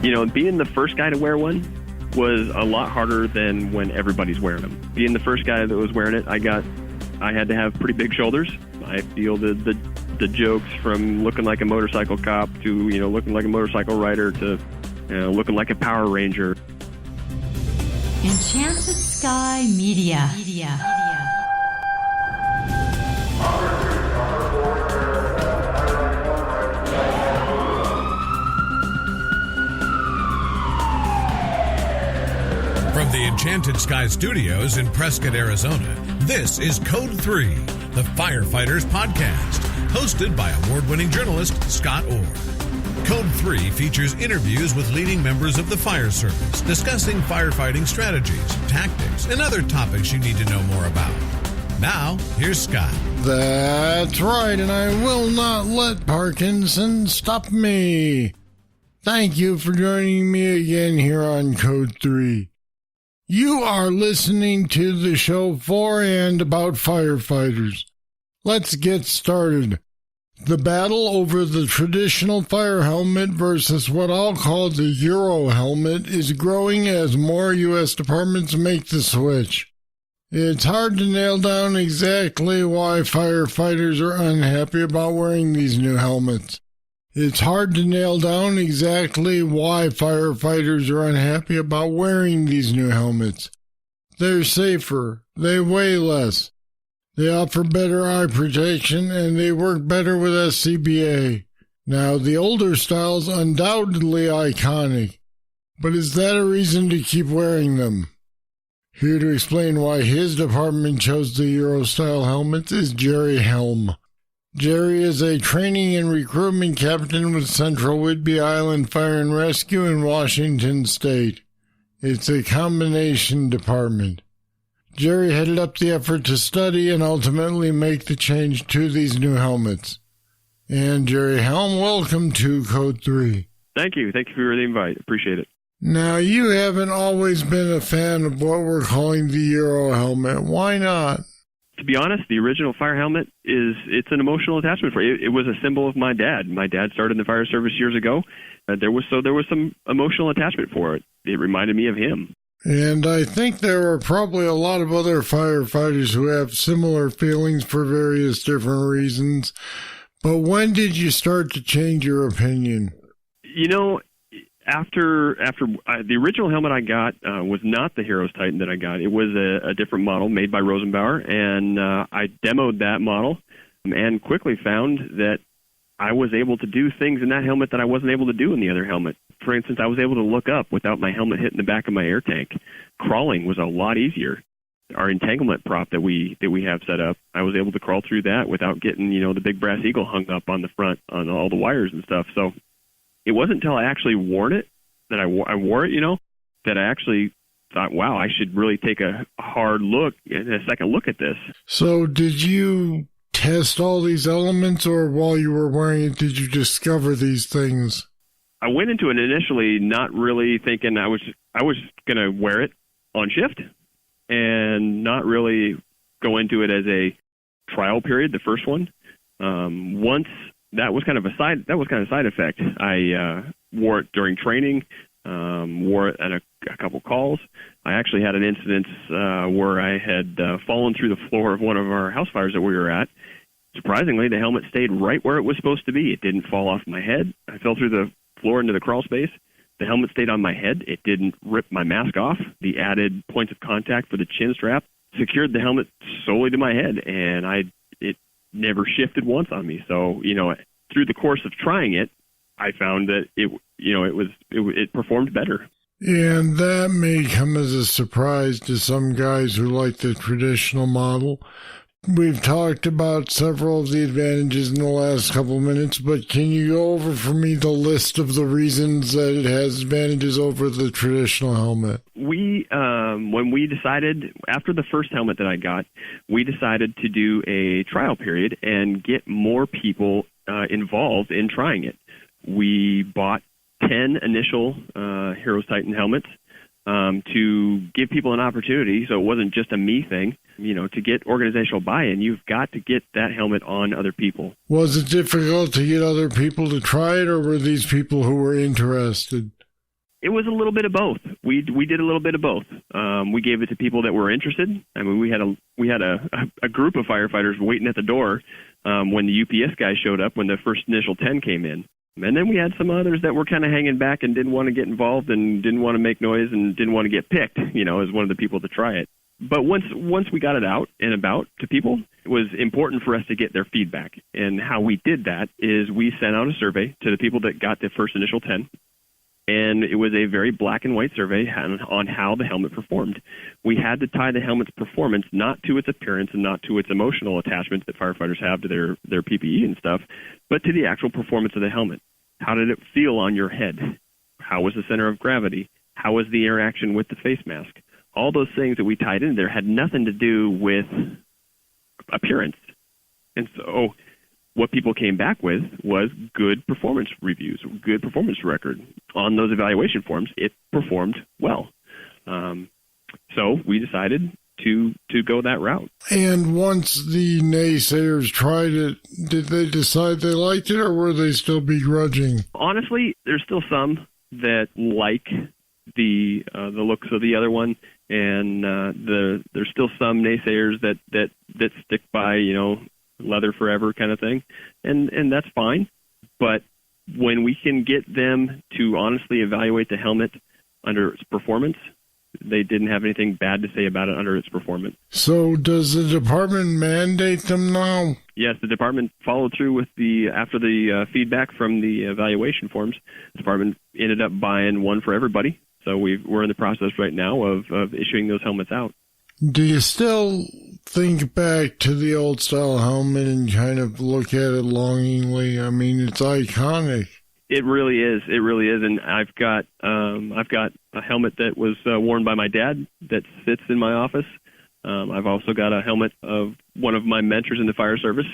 Being the first guy to wear one was a lot harder than when everybody's wearing them. Being the first guy that was wearing it, I had to have pretty big shoulders. I fielded the jokes from looking like a motorcycle cop to, looking like a motorcycle rider to, looking like a Power Ranger. Enchanted Sky Media. From the Enchanted Sky Studios in Prescott, Arizona, this is Code 3, the Firefighters Podcast, hosted by award-winning journalist Scott Orr. Code 3 features interviews with leading members of the fire service, discussing firefighting strategies, tactics, and other topics you need to know more about. Now, here's Scott. That's right, and I will not let Parkinson stop me. Thank you for joining me again here on Code 3. You are listening to the show for and about firefighters. Let's get started. The battle over the traditional fire helmet versus what I'll call the Eurohelmet is growing as more U.S. departments make the switch. It's hard to nail down exactly why firefighters are unhappy about wearing these new helmets. It's hard to nail down exactly why firefighters are unhappy about wearing these new helmets. They're safer, they weigh less, they offer better eye protection, and they work better with SCBA. Now, the older style's undoubtedly iconic, but is that a reason to keep wearing them? Here to explain why his department chose the Eurostyle helmets is Jerry Helm. Jerry is a training and recruitment captain with Central Whidbey Island Fire and Rescue in Washington State. It's a combination department. Jerry headed up the effort to study and ultimately make the change to these new helmets. And Jerry Helm, welcome to Code 3. Thank you. Thank you for the invite. Appreciate it. Now, you haven't always been a fan of what we're calling the Eurohelmet. Why not? To be honest, the original fire helmet it's an emotional attachment for it. It was a symbol of my dad. My dad started in the fire service years ago. There was some emotional attachment for it. It reminded me of him. And I think there are probably a lot of other firefighters who have similar feelings for various different reasons. But when did you start to change your opinion? After the original helmet I got was not the Heroes Titan that I got. It was a different model made by Rosenbauer, and I demoed that model and quickly found that I was able to do things in that helmet that I wasn't able to do in the other helmet. For instance, I was able to look up without my helmet hitting the back of my air tank. Crawling was a lot easier. Our entanglement prop that we have set up, I was able to crawl through that without getting the big brass eagle hung up on the front on all the wires and stuff. So it wasn't until I actually wore it, that I wore it, that I actually thought, wow, I should really take a hard look, a second look at this. So did you test all these elements, or while you were wearing it, did you discover these things? I went into it initially not really thinking I was going to wear it on shift and not really go into it as a trial period, the first one. Once that was kind of a side effect. I wore it during training, wore it at a couple calls. I actually had an incident where I had fallen through the floor of one of our house fires that we were at. Surprisingly, the helmet stayed right where it was supposed to be. It didn't fall off my head. I fell through the floor into the crawl space. The helmet stayed on my head. It didn't rip my mask off. The added points of contact for the chin strap secured the helmet solely to my head, and it never shifted once on me. So, through the course of trying it, I found that it performed better. And that may come as a surprise to some guys who like the traditional model. We've talked about several of the advantages in the last couple minutes, but can you go over for me the list of the reasons that it has advantages over the traditional helmet? When we decided, after the first helmet that I got, we decided to do a trial period and get more people involved in trying it. We bought 10 initial Heroes Titan helmets to give people an opportunity, so it wasn't just a me thing. To get organizational buy-in, you've got to get that helmet on other people. Was it difficult to get other people to try it, or were these people who were interested? It was a little bit of both. We did a little bit of both. We gave it to people that were interested. I mean, we had a group of firefighters waiting at the door when the UPS guy showed up when the first initial 10 came in. And then we had some others that were kind of hanging back and didn't want to get involved and didn't want to make noise and didn't want to get picked, as one of the people to try it. But once we got it out and about to people, it was important for us to get their feedback. And how we did that is we sent out a survey to the people that got the first initial 10. And it was a very black and white survey on how the helmet performed. We had to tie the helmet's performance not to its appearance and not to its emotional attachments that firefighters have to their PPE and stuff, but to the actual performance of the helmet. How did it feel on your head? How was the center of gravity? How was the interaction with the face mask? All those things that we tied in there had nothing to do with appearance. And so what people came back with was good performance reviews, good performance record. On those evaluation forms, it performed well. So we decided to go that route. And once the naysayers tried it, did they decide they liked it, or were they still begrudging? Honestly, there's still some that like the looks of the other one, and there's still some naysayers that stick by, leather forever kind of thing, and that's fine. But when we can get them to honestly evaluate the helmet under its performance, they didn't have anything bad to say about it under its performance. So does the department mandate them now? Yes, the department followed through with after the feedback from the evaluation forms. The department ended up buying one for everybody. So we're in the process right now of issuing those helmets out. Do you still think back to the old style helmet and kind of look at it longingly? I mean, it's iconic. It really is. It really is. And I've got a helmet that was worn by my dad that sits in my office. I've also got a helmet of one of my mentors in the fire service,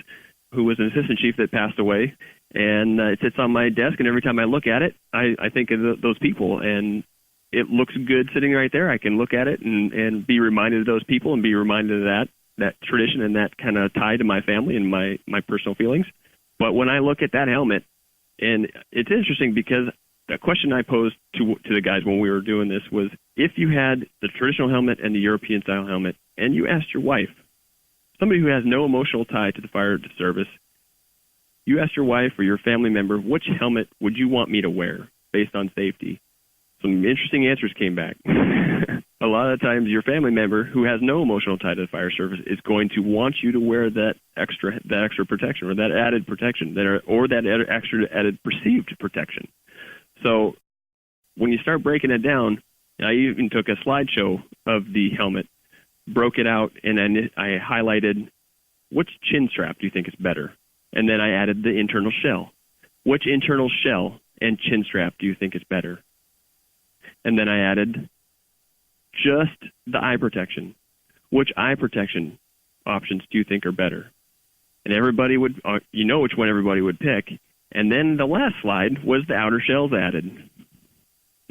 who was an assistant chief that passed away, and it sits on my desk. And every time I look at it, I think of those people, and it looks good sitting right there. I can look at it and be reminded of those people and be reminded of that tradition and that kind of tie to my family and my personal feelings. But when I look at that helmet, and it's interesting because the question I posed to the guys when we were doing this was, if you had the traditional helmet and the European style helmet, and you asked your wife, somebody who has no emotional tie to the fire service, you asked your wife or your family member, which helmet would you want me to wear based on safety? Some interesting answers came back. A lot of times your family member who has no emotional tie to the fire service is going to want you to wear that extra protection, or that added protection, or that extra added perceived protection. So when you start breaking it down, I even took a slideshow of the helmet, broke it out, and then I highlighted which chin strap do you think is better? And then I added the internal shell. Which internal shell and chin strap do you think is better? And then I added just the eye protection. Which eye protection options do you think are better? And everybody would, which one everybody would pick. And then the last slide was the outer shells added.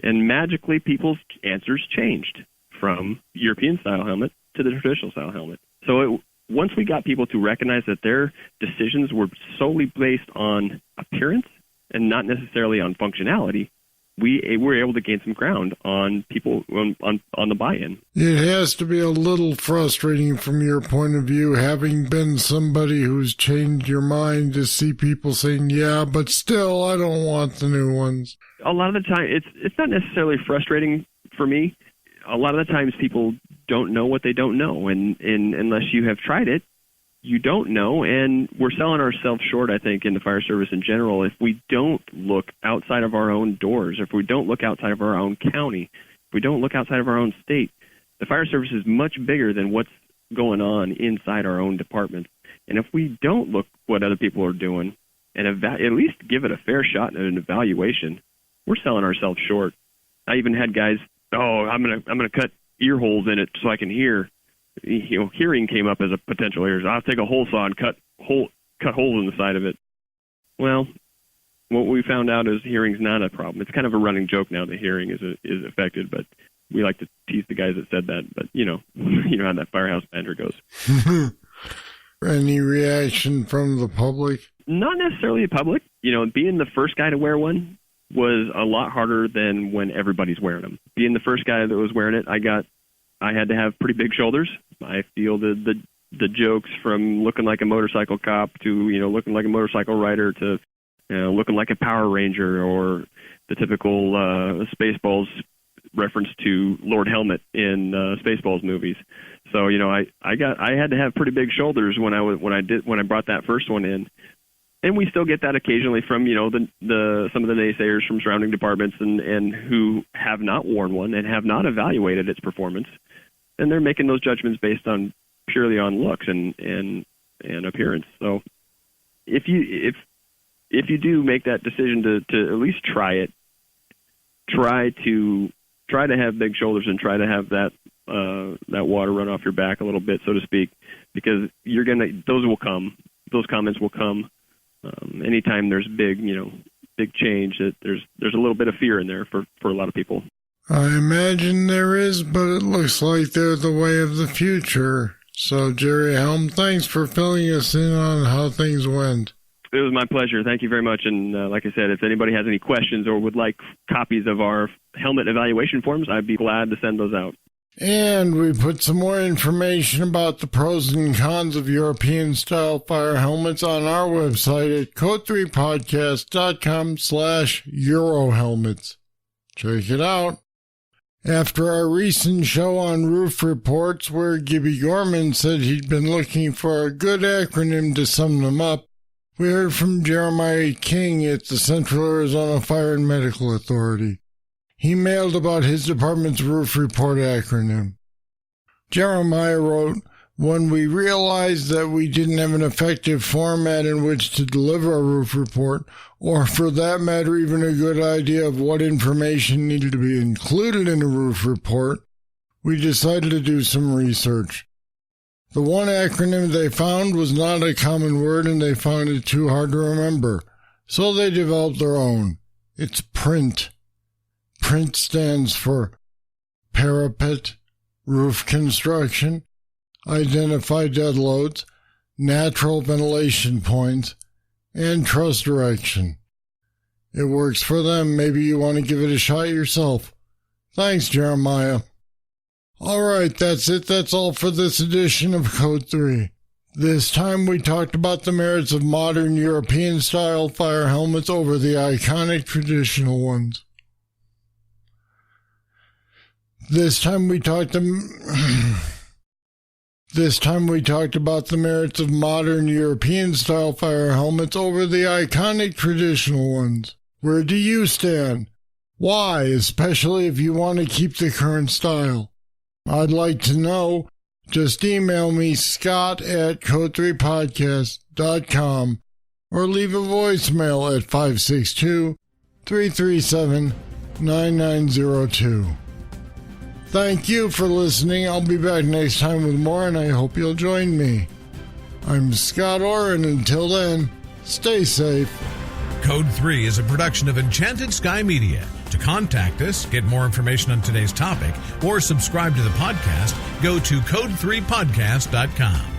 And magically, people's answers changed from European style helmet to the traditional style helmet. So once we got people to recognize that their decisions were solely based on appearance and not necessarily on functionality, we were able to gain some ground on people on the buy-in. It has to be a little frustrating from your point of view, having been somebody who's changed your mind, to see people saying, yeah, but still, I don't want the new ones. A lot of the time, it's not necessarily frustrating for me. A lot of the times people don't know what they don't know, and unless you have tried it, you don't know, and we're selling ourselves short, I think, in the fire service in general, if we don't look outside of our own doors, if we don't look outside of our own county, if we don't look outside of our own state. The fire service is much bigger than what's going on inside our own department. And if we don't look what other people are doing and at least give it a fair shot at an evaluation, we're selling ourselves short. I even had guys, I'm gonna cut ear holes in it so I can hear. Hearing came up as a potential area. I'll take a hole saw and cut holes in the side of it. Well, what we found out is hearing's not a problem. It's kind of a running joke now that hearing is affected, but we like to tease the guys that said that. But you know how that firehouse banter goes. Any reaction from the public? Not necessarily the public. Being the first guy to wear one, was a lot harder than when everybody's wearing them. Being the first guy that was wearing it, I had to have pretty big shoulders. I fielded the jokes from looking like a motorcycle cop to, looking like a motorcycle rider to, looking like a Power Ranger, or the typical Spaceballs reference to Lord Helmet in Spaceballs movies. So, I had to have pretty big shoulders when I brought that first one in. And we still get that occasionally from, some of the naysayers from surrounding departments and who have not worn one and have not evaluated its performance. And they're making those judgments based on purely on looks and appearance. So if you do make that decision to at least try it, try to have big shoulders and try to have that water run off your back a little bit, so to speak, because those comments will come. Anytime there's big change, that there's a little bit of fear in there for a lot of people. I imagine there is, but it looks like they're the way of the future. So, Jerry Helm, thanks for filling us in on how things went. It was my pleasure. Thank you very much. And like I said, if anybody has any questions or would like copies of our helmet evaluation forms, I'd be glad to send those out. And we put some more information about the pros and cons of European-style fire helmets on our website at code3podcast.com/Eurohelmets. Check it out. After our recent show on roof reports where Gibby Gorman said he'd been looking for a good acronym to sum them up, we heard from Jeremiah King at the Central Arizona Fire and Medical Authority. He mailed about his department's roof report acronym. Jeremiah wrote, "When we realized that we didn't have an effective format in which to deliver a roof report, or for that matter even a good idea of what information needed to be included in a roof report, we decided to do some research. The one acronym they found was not a common word and they found it too hard to remember, so they developed their own. It's PRINT. PRINT stands for Parapet, Roof Construction, Identify Dead Loads, Natural Ventilation Points, and Truss Direction. It works for them. Maybe you want to give it a shot yourself. Thanks, Jeremiah." All right, that's it. That's all for this edition of Code 3. This time we talked about the merits of modern European-style fire helmets over the iconic traditional ones. This time we talked about the merits of modern European-style fire helmets over the iconic traditional ones. Where do you stand? Why, especially if you want to keep the current style? I'd like to know. Just email me, scott@code3podcast.com, or leave a voicemail at 562-337-9902. Thank you for listening. I'll be back next time with more, and I hope you'll join me. I'm Scott Orr, and until then, stay safe. Code 3 is a production of Enchanted Sky Media. To contact us, get more information on today's topic, or subscribe to the podcast, go to code3podcast.com.